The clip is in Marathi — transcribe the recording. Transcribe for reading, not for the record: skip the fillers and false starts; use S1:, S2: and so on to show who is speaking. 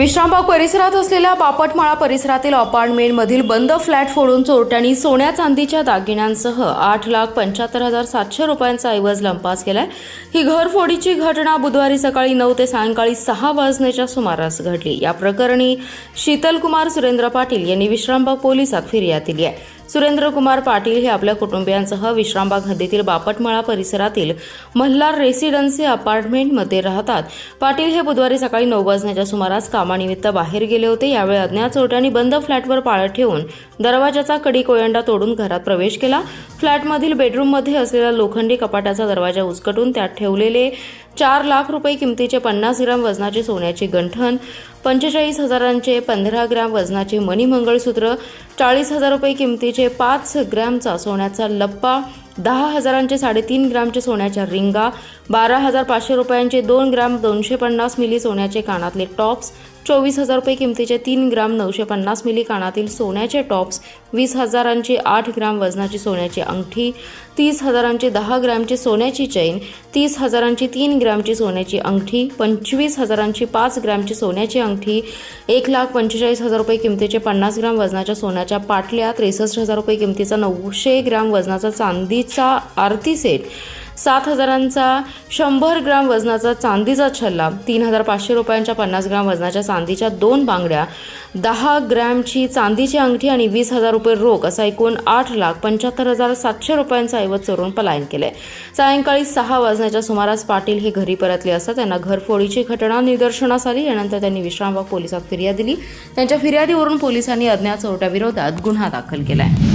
S1: विश्रामबाग परिसरात असलेल्या बापटमाळा परिसरातील अपार्टमेंटमधील बंद फ्लॅट फोडून चोरट्यांनी सोन्या चांदीच्या दागिन्यांसह 8,75,700 रुपयांचा ऐवज लंपास केलाय। ही घरफोडीची घटना बुधवारी सकाळी 9 ते सायंकाळी 6 वाजण्याच्या सुमारास घडली। या प्रकरणी शीतलकुमार सुरेंद्र पाटील यांनी विश्रामबाग पोलिसात फिर्याद दिली आहे। सुरेंद्रकुमार पाटील हे आपल्या कुटुंबियांसह विश्रामबाग हद्दीतील बापटमाळा परिसरातील मल्हार रेसिडेन्सी अपार्टमेंटमध्ये राहतात। पाटील हे बुधवारी सकाळी 9 वाजण्याच्या सुमारास कामानिमित्त बाहेर गेले होते। यावेळी अज्ञात चोरट्यांनी बंद फ्लॅटवर पाळत ठेवून दरवाजाचा कडी कोयंडा तोडून घरात प्रवेश केला। फ्लॅटमधील बेडरूममध्ये असलेला लोखंडी कपाटाचा दरवाजा उचकटून त्यात ठेवलेले 4 लाख रुपये किमतीचे 50 ग्रॅम वजनाचे सोन्याचे गंठण, 45,000चे 15 ग्रॅम वजनाचे मणी मंगळसूत्र, 40,000 रुपये किमतीचे 5 ग्रॅमचा सोन्याचा लप्पा, 10,000चे 3.5 ग्रॅमचे सोन्याच्या रिंगा, 12,500 रुपयांचे 2 ग्रॅम 250 मिली सोन्याचे कानातले टॉप्स, 24,000 रुपये किमतीचे 3 ग्रॅम 950 मिली कानातील सोन्याचे टॉप्स, 20,000ची 8 ग्रॅम वजनाची सोन्याची अंगठी, 30,000ची 10 ग्रॅमची सोन्याची चैन, 30,000ची 3 ग्रॅमची सोन्याची अंगठी, 25,000ची 5 ग्रॅमची सोन्याची अंगठी, 1,45,000 रुपये किमतीचे 50 ग्रॅम वजनाच्या सोन्याच्या पाटल्या, 63,000 रुपये किमतीचा 900 ग्रॅम वजनाचा चांदीचा आरती सेट, 7,000चा 100 ग्रॅम वजनाचा चांदीचा छल्ला, 3,500 रुपयांच्या 50 ग्रॅम वजनाच्या चांदीच्या 2 बांगड्या, 10 ग्रॅमची चांदीची अंगठी आणि 20,000 रुपये रोख असा एकूण 8,75,700 रुपयांचा ऐवज चोरून पलायन केले। सायंकाळी 6 वाजण्याच्या सुमारास पाटील हे घरी परतले असता त्यांना घरफोडीची घटना निदर्शनास आली। यानंतर त्यांनी विश्रामबाग पोलिसात फिर्याद दिली। त्यांच्या फिर्यादीवरून पोलिसांनी अज्ञात चोरट्याविरोधात गुन्हा दाखल केला आहे।